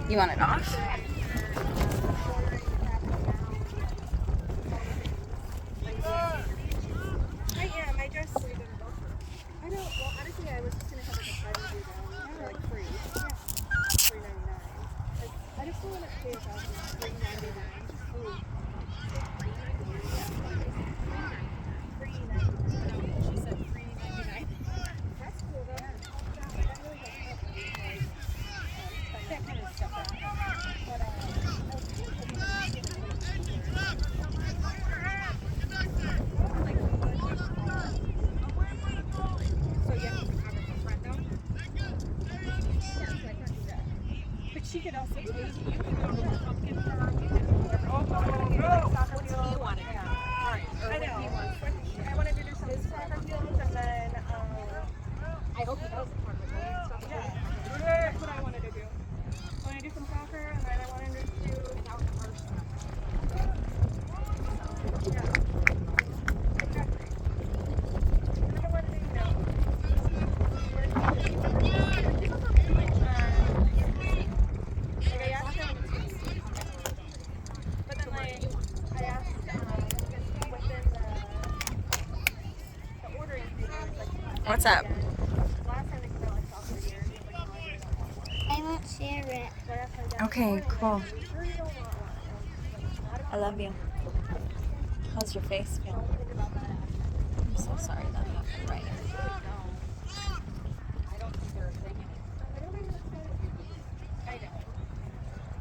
You want it off? I am. I just. I don't. Well, honestly, I was just gonna have like a private view down for like free. Yeah. $3.99. Like, I just don't want to pay $3.99. Ooh. She said $3.99. That's cool though. That really does help. That kind of stuff. But so you have to cover the front though? Yeah, so I can't do that. But she could also do you could go to a pumpkin farm, you could do whatever. What do you want to do? Right. I know. I wanted to do some soccer fields and then I hope he does the park with stuff. Yeah. That's what I wanted to do. I want to do some soccer and then I wanted to do an outdoor stuff. Yeah. Exactly. And I wanted to, you know, but then like I asked within the ordering period, like What's up? last time they came out like sophomore year, he was like, no, I really don't want one. I won't share it. So I asked my dad, Okay, like, cool. "Are you sure you don't want one?" And he's like, I love you. How's your face feel? don't think about that. I'm so sorry that happened, right? I don't think they're a thing anymore. I don't even I know.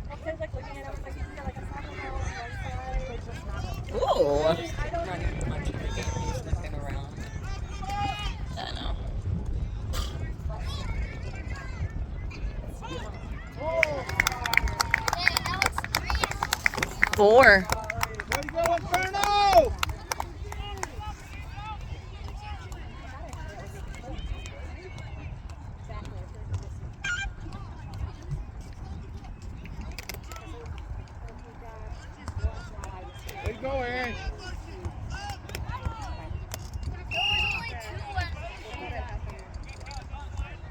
Well, kids like looking at it, I was like, you can get like a soccer ball on one side, it's just not a Ooh. I don't Not even much of a game. He's looking around. I know. Four. Way to go, Inferno! Way to go, Aaron.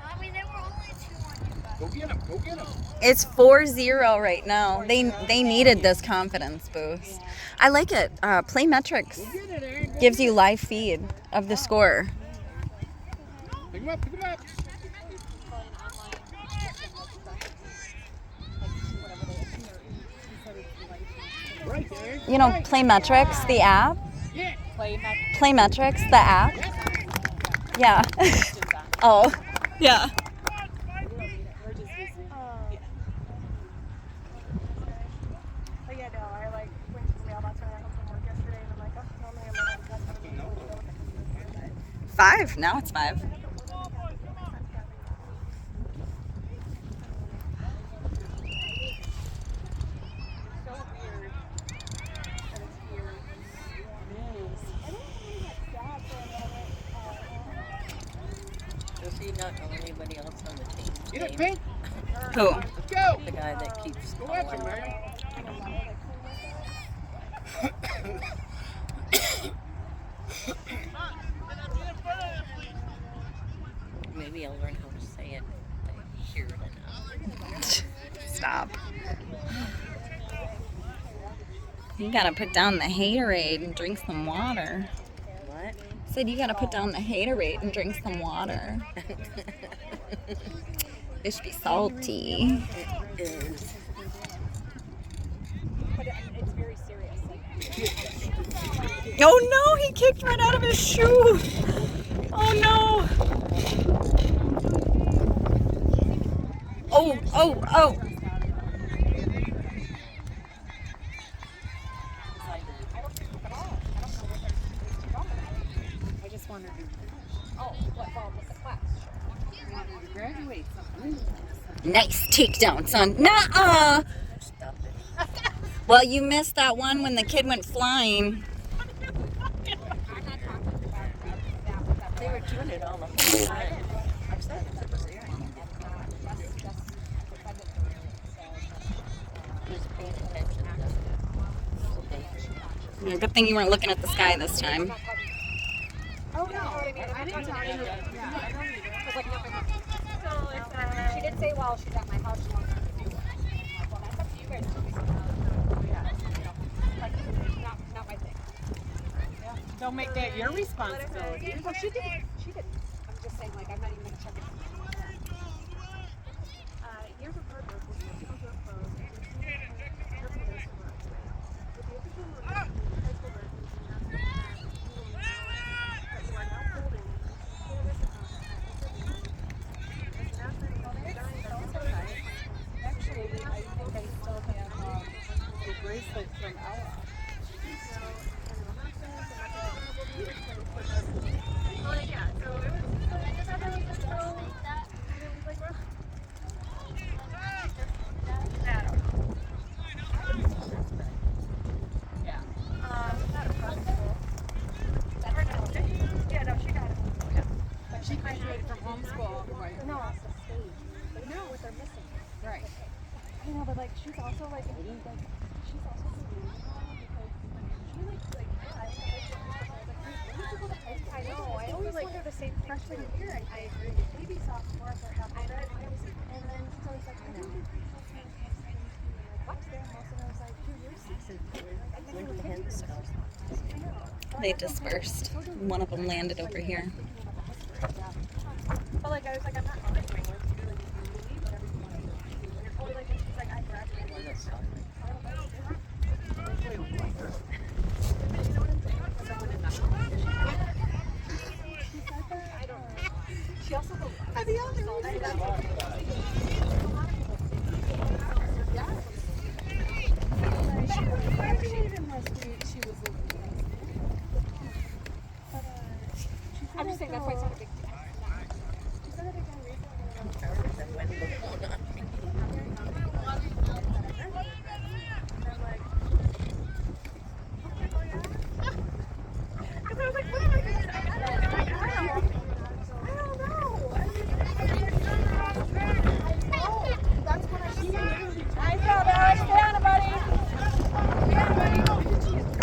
Mommy, there were only 2 on your bus. Go get him. Go get him. It's 4-0 right now. They needed this confidence boost. I like it. Playmetrics Go get it, Aaron. Go gives get you live feed of the score. it. Pick him up. Pick him up. Right, Aaron. You know, Playmetrics, the app. Yeah. Playmetrics, the app. Yeah. Oh, yeah. But yeah, no, I like went to the mailbox when I got home from work yesterday and I'm like, oh, normally I'm not going to 5. Now it's 5. so weird. And it's weird. I don't really get sad for a moment. Does he not know anybody else on the team? Get it, Pink. Who? Let's go. The guy that keeps Go at him, man. Maybe I'll learn how to say it. They hear it enough. Stop. You gotta put down the haterade and drink some water. What? Said you gotta put down the haterade and drink some water. It should be salty. It is. But it's very serious. Like, Oh no, he kicked right out of his shoe. Oh no. Oh, oh, oh. I just wanted to. Oh, what? Well, with the class. I wanted to graduate something. Nice takedown, son. Nuh-uh. Stop it. Well, you missed that one when the kid went flying. They were doing it all the whole time. I'm sorry. Just paying attention. Yeah, good thing you weren't looking at the sky this time. Oh no, I didn't tell you. Yeah, I don't either. It was like nothing. So it's, she did say while she's at my house, she wants to do it. you guys do so. Yeah. Like, not my thing. Yeah. Don't make that your responsibility. Well, she did. She did. I'm just saying, like, I'm not even gonna check it. Years of hard work will come to a close. Actually, I think I still have a bracelet from Ella. Yeah, no, she got it. But she graduated from homeschool. Right. No, it's the stage. But no, what they're missing. Right. I know, but like she's also like she's also I know. I always wonder the same freshman year. I agree. Maybe sophomore or halfway. And then she's always like, I know. What's there? Most of them was like 2 years. They dispersed. One of them landed over here. But like I was like, I'm not arguing with you. Like, you believe whatever you want to believe. And you're totally like, she's like, I graduated. I don't know. She also I'm just saying that's why it's not a big deal.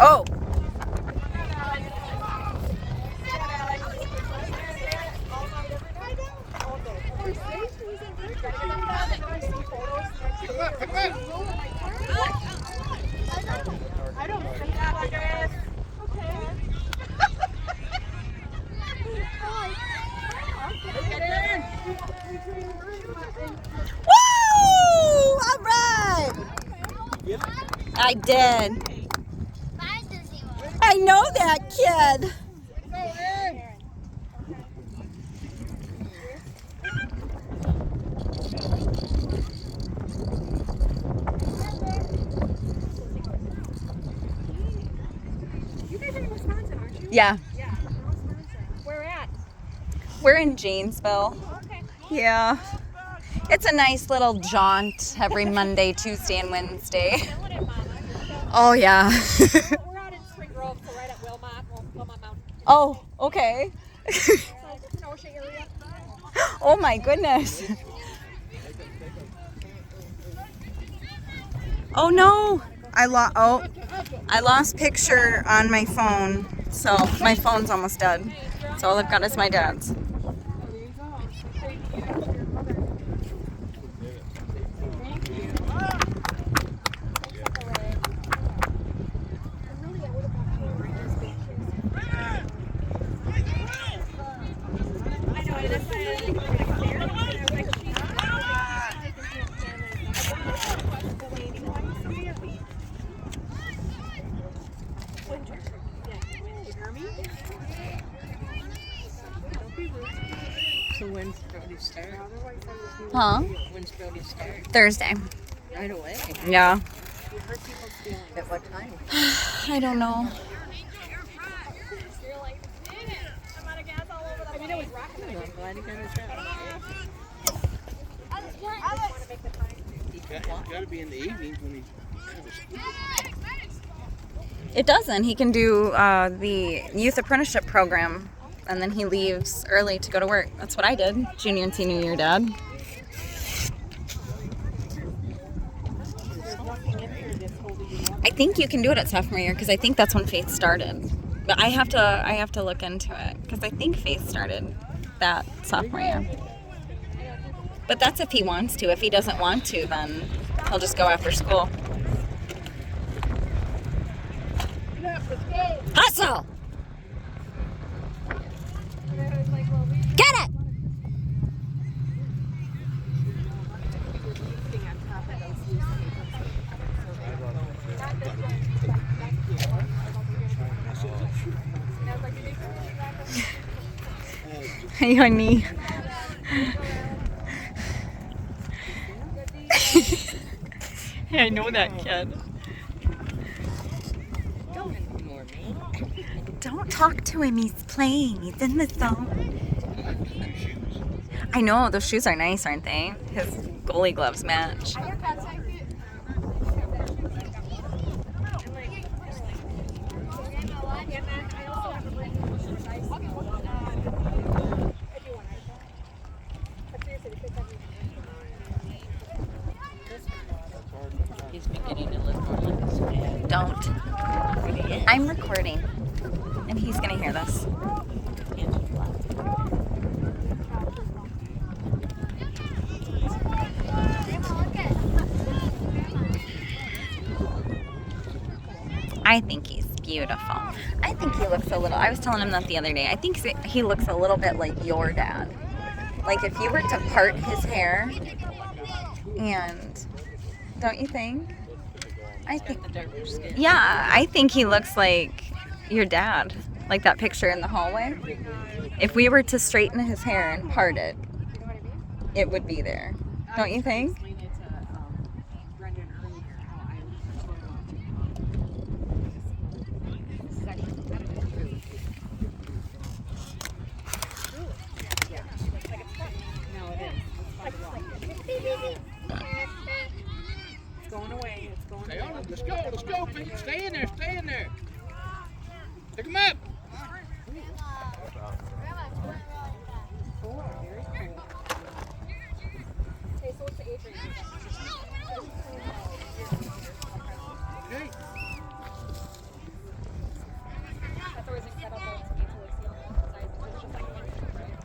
Oh! I don't see that, I guess. Okay. Woo! All right! I did. I know that kid. You guys are in Wisconsin, aren't you? Yeah, Yeah. Where at? we're in Janesville. Okay. Yeah. It's a nice little jaunt every Monday, Tuesday, and Wednesday. Oh, yeah. We're out in Spring Grove, so right at Wilmot Mountain. Oh, okay. So it's an Osha area. Oh, my goodness. Oh, no. I lost picture on my phone, so my phone's almost dead. So all I've got is my dad's. So when's Brody start? Huh? When's Brody start? Thursday. Right away. Yeah. At what time? I don't know. I mean, it was rocking. I'm glad he got his job. It's got to be in the evenings when he's. It doesn't. He can do the youth apprenticeship program, and then he leaves early to go to work. That's what I did, junior and senior year, Dad. I think you can do it at sophomore year because I think that's when Faith started. But I have to look into it because I think Faith started that sophomore year. But that's if he wants to. If he doesn't want to, then he'll just go after school. Hustle! Get it! Hey, honey. I know that kid. Don't ignore me. Don't talk to him. He's playing. He's in the zone. I know. Those shoes are nice, aren't they? His goalie gloves match. He's beginning to look more like his dad. Don't. I'm recording. And he's going to hear this. Hands are flat. I think he's beautiful. I think he looks a little, I was telling him that the other day. I think he looks a little bit like your dad. Like if you were to part his hair and, don't you think? I think, The darker skin. yeah, I think he looks like your dad. Like that picture in the hallway. If we were to straighten his hair and part it, it would be there. Don't you think? Explain it to Brendan earlier how I told him No, it is. It's going away. It's going Stay away. on it. Let's go, Pete. Stay in there, Pick him up. Cool, very cool. Okay, so what's the age range? Okay. That's always like set up on to like see all the size.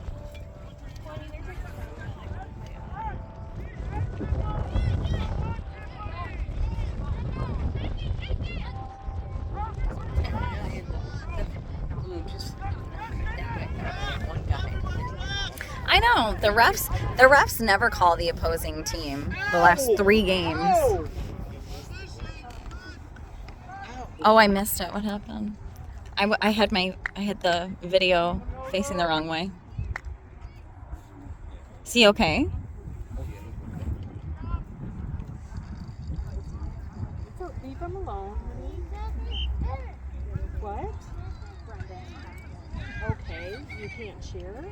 It's just like one, right? Blue just one guy. I know. The refs never call the opposing team the last 3 games. Oh. Oh, I missed it. What happened? I had the video facing the wrong way. Is he okay? So leave him alone, honey. What? Okay, you can't cheer?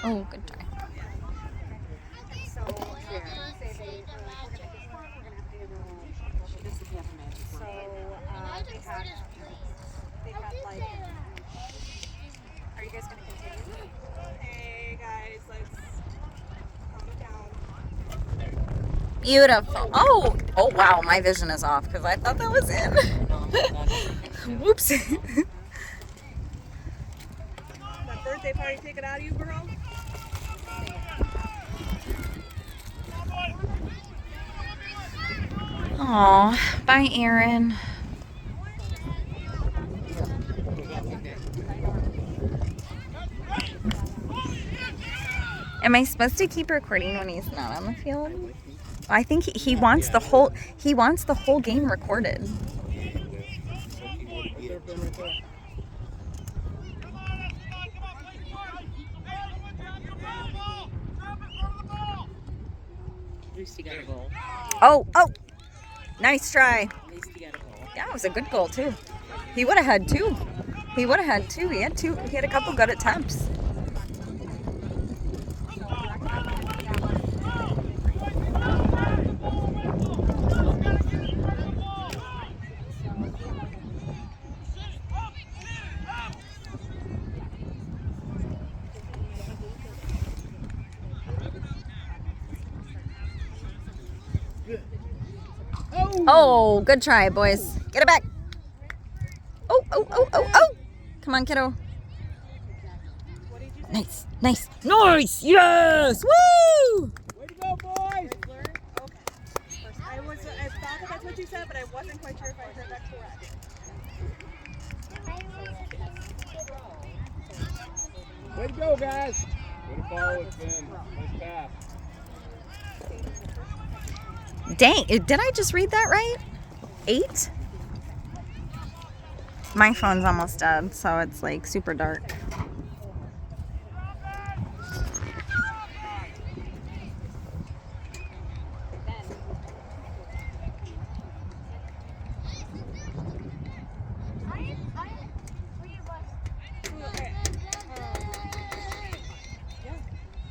Oh, good try. So Thursday we're gonna have to do This is half a magic so they had like are you guys gonna continue? Hey guys, let's calm it down. Beautiful. Oh wow, my vision is off because I thought that was in. Whoops. That birthday party take it out of you, girl? Aw, bye, Aaron. Am I supposed to keep recording when he's not on the field? I think he wants the whole game recorded. At least he got a goal. Oh, nice try. At least he got a goal. Yeah, it was a good goal too. He would have had 2. He would have had 2. He had 2. He had a couple good attempts. Oh, good try, boys. Get it back. Oh, oh, oh, oh, oh. Come on, kiddo. Nice, nice, nice. Yes. Woo! Way to go, boys! I thought that's what you said, but I wasn't quite sure if I heard that correct. Way to go, guys! Way to follow it, Finn. Nice pass. Dang, did I just read that right? 8? My phone's almost dead, so it's like super dark.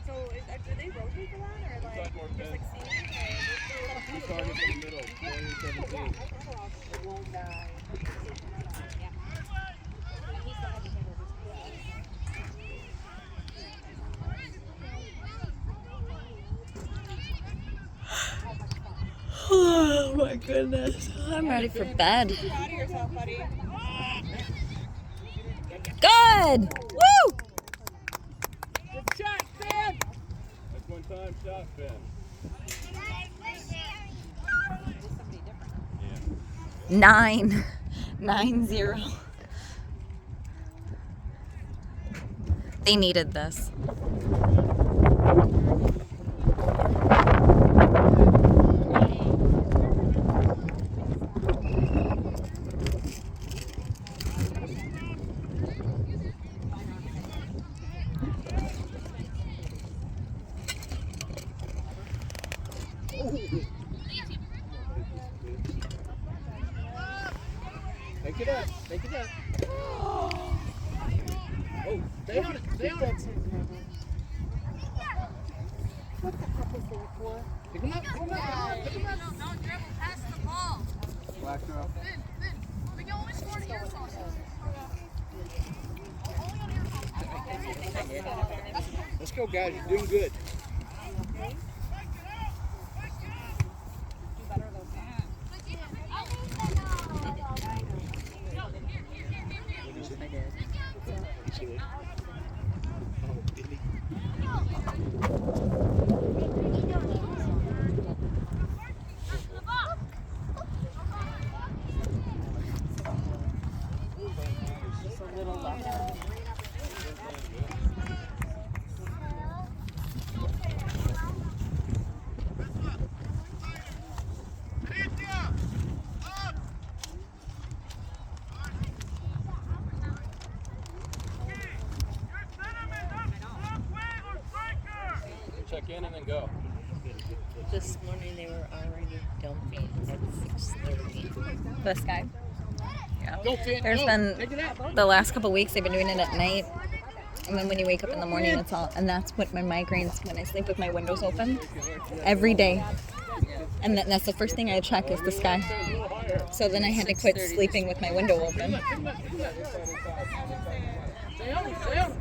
So, do they rotate for that, or like just like seeing? Two targets in the middle, 20-17. Oh my goodness. I'm ready for bed. Proud of yourself, buddy. Good! Woo! Good shot, Finn! That's one-time shot, Finn. 9-0. They needed this. Take it up, take it up. Oh, stay on it, stay on it. Pick him up, pick him up, pick him up. Don't dribble, pass the ball. Black girl. We can only score to your sauce. Let's go, guys, you're doing good. Check in and then go. This morning they were already dumping at 6:30. This guy. Yeah. Go, Finn, There's go. been Take it out. the last couple weeks they've been doing it at night, and then when you wake up in the morning, it's all. And that's what my migraines when I sleep with my windows open every day. And that's the first thing I check is the sky. So then I had to quit sleeping with my window open. Stay on it, stay on it.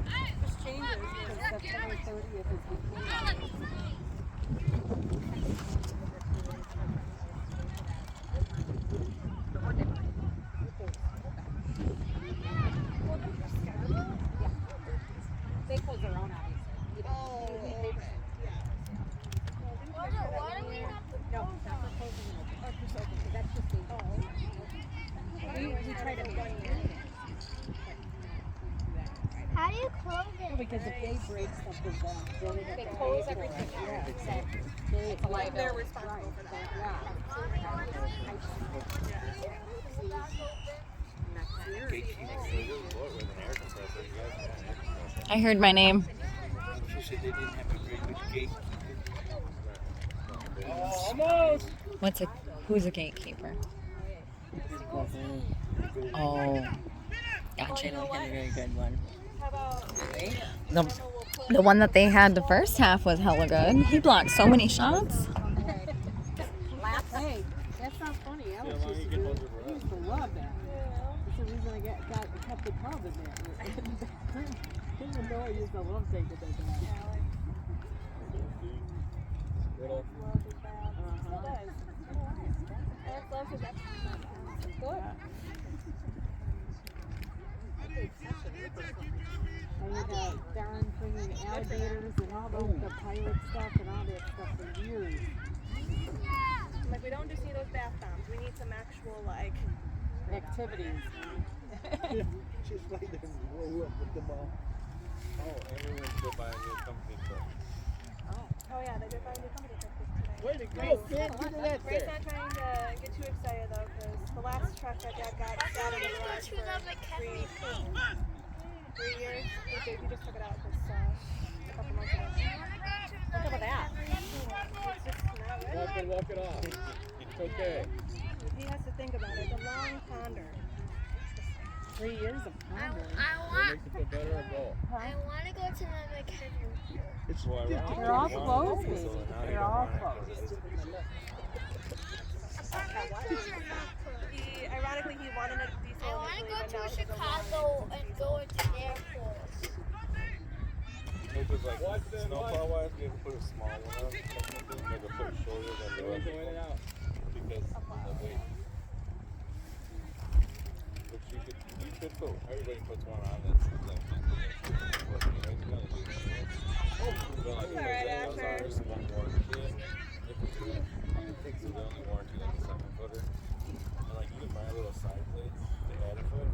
They close their own, obviously. No, not for closing it. Or just open, because that's just the. We try to. How do you close it? Because if they break something, then They close everything. Yeah, exactly. It's a liability. They're responsible for that. I heard my name. She said they didn't have a very good gate. Almost. Who's a gatekeeper? Oh, gotcha. They look at a very good one. The one that they had the first half was hella good. He blocked so many shots. Hey, that's not funny. Alex used to love that. That's the reason I kept the club in there. Even though I used to love taking that back. Lance loves his exercise. Good. And you got darn friggin' alligators and all the pirate stuff and all that stuff for years. Like, we don't just need those bath bombs. We need some actual, like, Activities. Just like this, roll up with the ball. Oh, and we went to go buy a new company truck. oh yeah, they did find a new company truck today. Way to go, kid. Get to that Ray's there. not trying to get too excited though, because the last truck that Dad got sat in the garage for 3 years. He just took it out this a couple months ago. Look at that. It's just not ready. Walk it off. It's okay. He has to think about it. It's a long ponder. 3 years of pondering. What makes you feel better or go? I want to go to the McHenry. It's They're all closed, baby. They're all closed. Ironically, he wanted it to be so I want to initially, go but now to he doesn't want Chicago and go into the airport. Because like snowplow wise, we have to put a small one up, technically, like a foot shorter than the Go rest in and out. because of the weight. But you could put, everybody puts one on that's like, Alright, Asher. there's one warranty kit. If it's good, so they only warranty like a 7-footer. And like you can buy little side plates, they add a foot,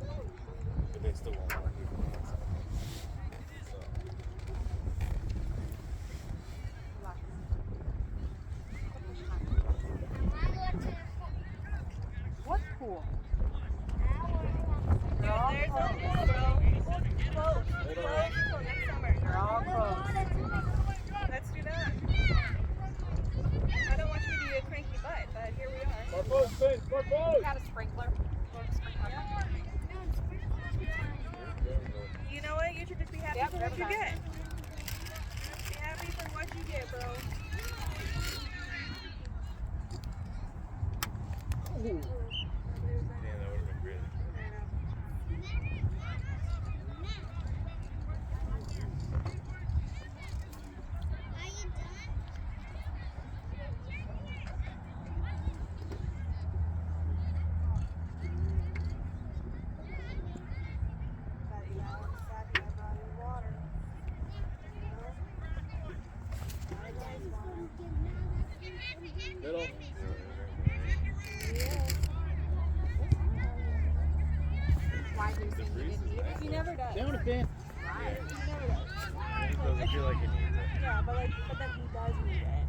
but they still won't warranty for 1 7. So. What pool? Dude, there's no pool, bro. Close. Close until next summer. They're all closed. Let's do that. I don't want you to be a cranky butt, but here we are. More boats, Vince. More boats. Got a sprinkler. You know what? You should just be happy Yep, for what you everybody. get. Be happy for what you get, bro. Yeah, that would have been great. Are you done? Middle. Why do you think you didn't need it? He never does. Down a bit. He never does. He doesn't feel like he needs it. Yeah, but then he does need it.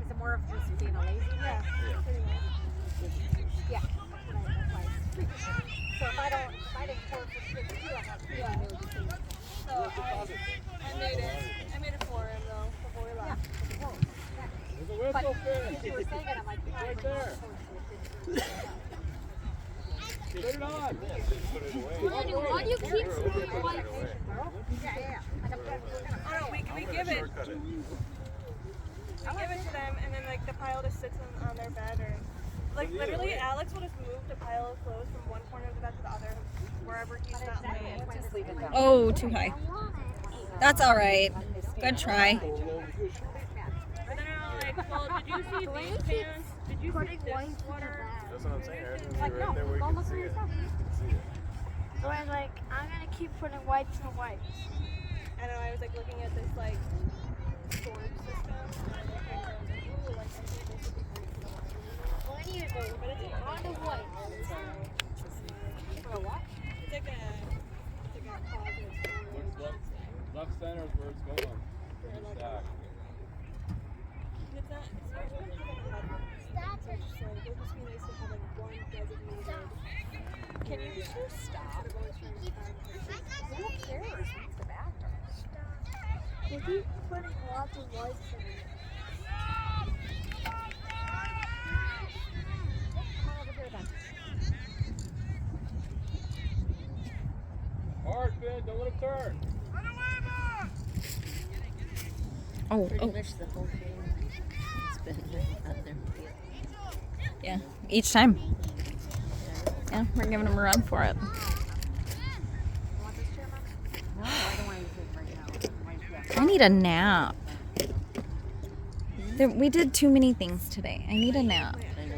Is it more of just being a lazy? Yeah, Yeah. pretty much. Yeah. That's why it's- So if I didn't pour for kids too, I have to Yeah. do it. So I made it for him though before we left. There's a But whistle, since you were Finn. saying it, I'm like, Right there. Put it on. Put it away. Why do you keep Put it away. Yeah. Oh no, we give it. Shortcut it. We give it to them, and then like the pile just sits on their bed, or like literally Alex will just move the pile of clothes from one corner of the bed to the other, wherever he's not laying. Just leave it down. Oh, too high. That's all right. Good try. But then I'm like, well, did you see these pants? Did you see this sweater? That's what I'm saying. Everything's Like, right no, there where you go can look see for it. yourself. You can see it. So I'm like, I'm gonna keep putting wipes and wipes. I know, I was like looking at this like storage system. And I was like, ooh, like I think this would be great for the laundry. Well, I need to go But it's a on the wipes. For a what? It's like a closet storage. Left center is where it's going. Stack. It's not really having a headroom. It's just like, it would just be nice to have like one designated. Can you just stop? Who cares? It's the bathroom. They keep putting lots of wipes in it. Come over here then. Hard, Finn. Don't let him turn. Oh, Pretty oh, much the whole game. It's been out there. yeah. Each time. Yeah, we're giving him a run for it. You want this chair, Mom? No, I don't want anything right now. I need a nap. We did too many things today. I need a nap. I know.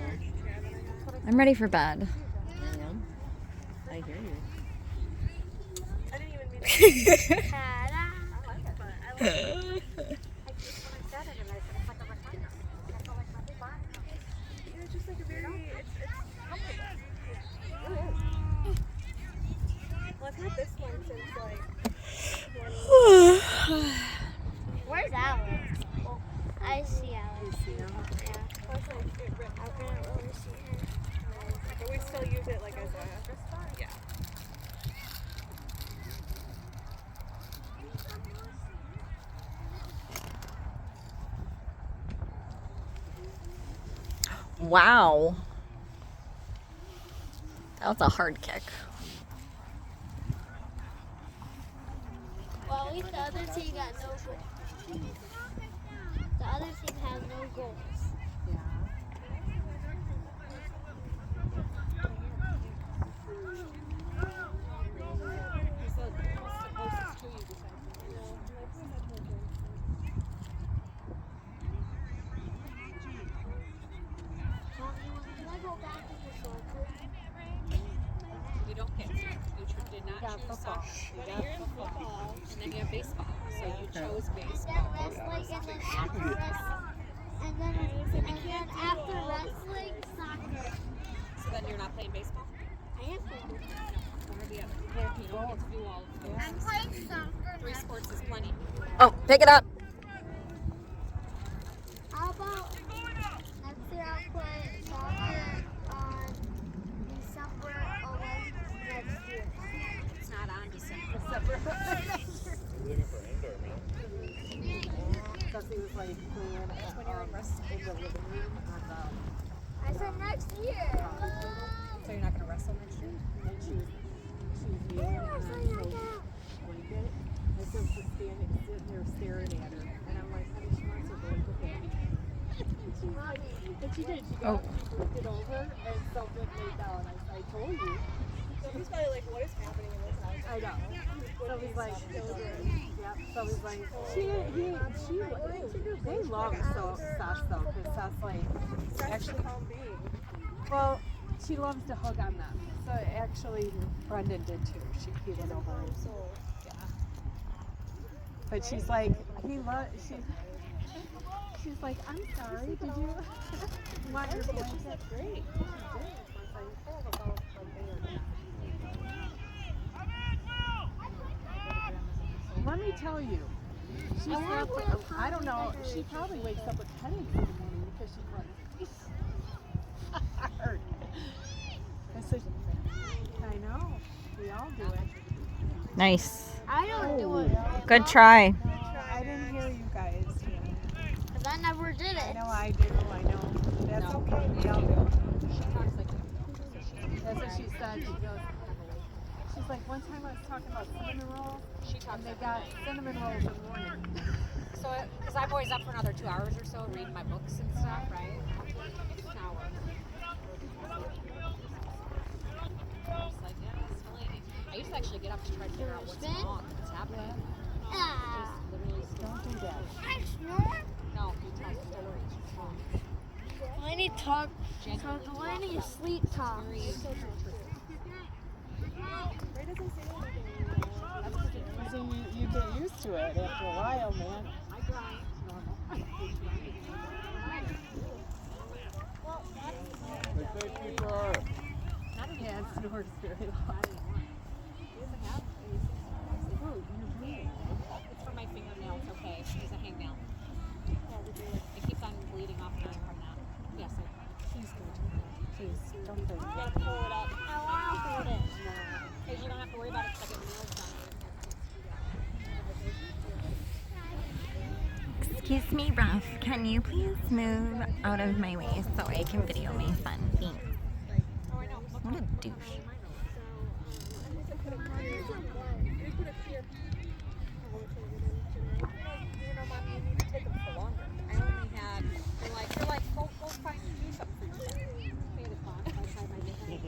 I'm ready for bed. I am. I hear you. I didn't even mean to. Ta-da. I like it, but I like it. I just when I said it and I said it's like a recliner. I felt like my whole body. It's just like a very, it's comfortable. It really is. Well, I've had this one since like 20. Where's Alex? Oh, I see Alex. Yeah. Plus, it ripped. I couldn't really see her. But we still use it like as a yeah. Wow. That was a hard kick. Well, at least the other team got no goals. The other team has no goals. He said the closest to you besides Can I go back to the soccer? You don't pick. You did not choose soccer. You got football, and then you have baseball. So you chose Then baseball. wrestling, and then after wrestling, and then after wrestling, soccer. So then you're not playing baseball? I am playing. One or the other. You don't get to do all of those. I'm playing soccer. 3 sports is plenty. Oh, pick it up. How about next year I'll play soccer on December 11th next year. It's not on December. We're looking for indoor, man. because he was like playing in the living room on I said next year. So you're not going to wrestle next year? and she was yelling on the blanket. And so she's sitting there staring at her. And I'm like, honey, she wants her blanket back. And she did. She got up, she moved it over, and so it laid down. I told you. So he's probably like, what is happening in this house? I know. So he's like, yeah. So he's like, they love Sas though, because Sas like, actually, well, she loves to hug on them. So actually, Brendan did too. He went over and yeah. But she's like, she's like, I'm sorry. Did you want your blanket? That's great. Let me tell you, she's not, I don't know, she probably wakes up with headaches in the morning because she runs hard. I said, I know, we all do it. Nice. I don't do it. Good try. I didn't hear you guys. Because I never did it. No, I do, I know. That's okay, we all do. That's what she said. She goes, she's like, one time I was talking about cinnamon rolls, and they got cinnamon rolls in the morning. So, because I'm always up for another 2 hours or so reading my books and stuff, right? It's an hour. It's like, yeah, it's delayed. I used to actually get up to try to figure out what's wrong, what's happening. Ah. Just literally Don't do that. I snore. no, you tell stories. What's wrong? Delaney talk. So Delaney sleep talks. So you get used to it after a while, man. The safety car. Yeah, it snores very loud. Oh, you're bleeding. It's for my fingernail. It's okay. It's a hangnail. It keeps on bleeding off from that. Yes. Please don't do You that. gotta pull it up. I want to hold it. Because you don't have to worry about it because I get the nails done. Excuse me, Ruff. Can you please move out of my way so I can video my son? Thanks. What a douche. They're like, go find do something for yourself. Pay the cost. I tried my different.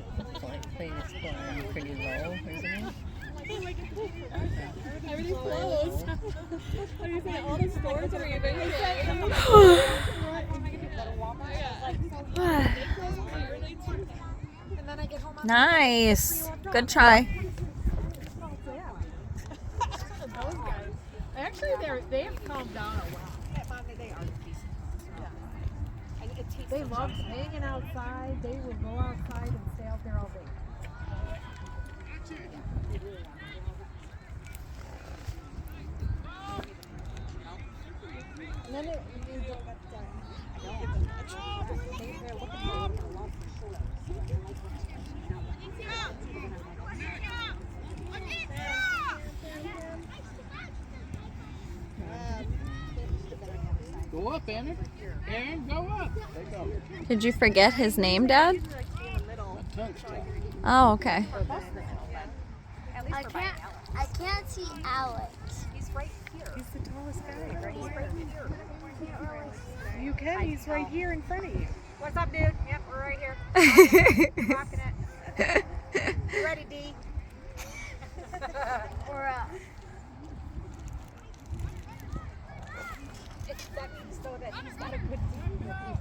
Playing is flying pretty low, isn't it? Everything's closed. What do you think? All the stores are even. Walmart. Yeah. Nice. Good try. Those guys. Actually, they have calmed down a lot. They are decent. Yeah. And it takes They some love judgment. hanging outside. They will go outside and stay out there all day. And then they go back down. They're looking for a love for sure. Go up, Aaron. Aaron, go up. Take off. Did you forget his name, Dad? Tongue stop. Oh, okay. I can't see Alex. He's right here. He's the tallest guy right He's here. right here. You can. He's right here in front of you. What's up, dude? Yep, we're right here. Rocking it. You ready, D? Or That means though that he's got a good team. Oh,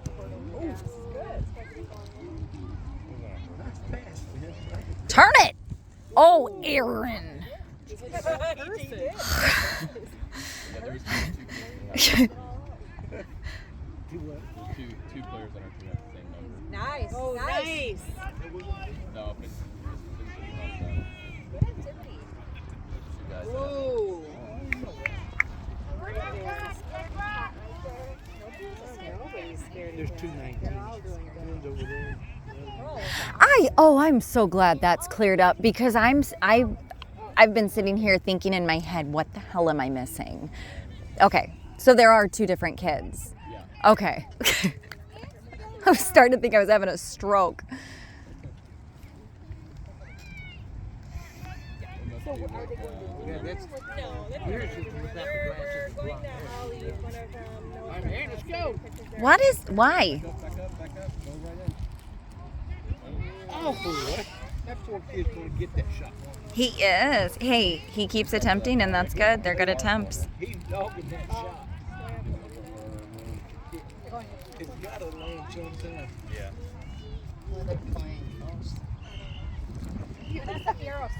this is good. Turn it! Oh, Aaron. Yeah, there's two players on our team have the same number. Nice. Oh, nice. No, it's Good activity. two guys. Ooh. Nobody's scared. There's 219. One's over there. I'm so glad that's cleared up because I've been sitting here thinking in my head, what the hell am I missing? Okay, so there are two different kids. Yeah. Okay. I was starting to think I was having a stroke. Yeah, that's. Here's it without the glasses. Blonde hair. I'm here. Let's go. Why? Go back up, back up. Go right in. Oh, boy. That poor kid's going to get that shot. He is. Hey, he keeps attempting and that's good. They're good attempts. He's dogging that shot. It's got to land sometime. Yeah. That's the arrows.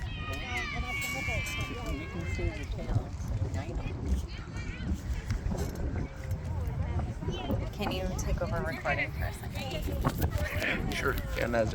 Can you take over recording for a second? Sure. And that's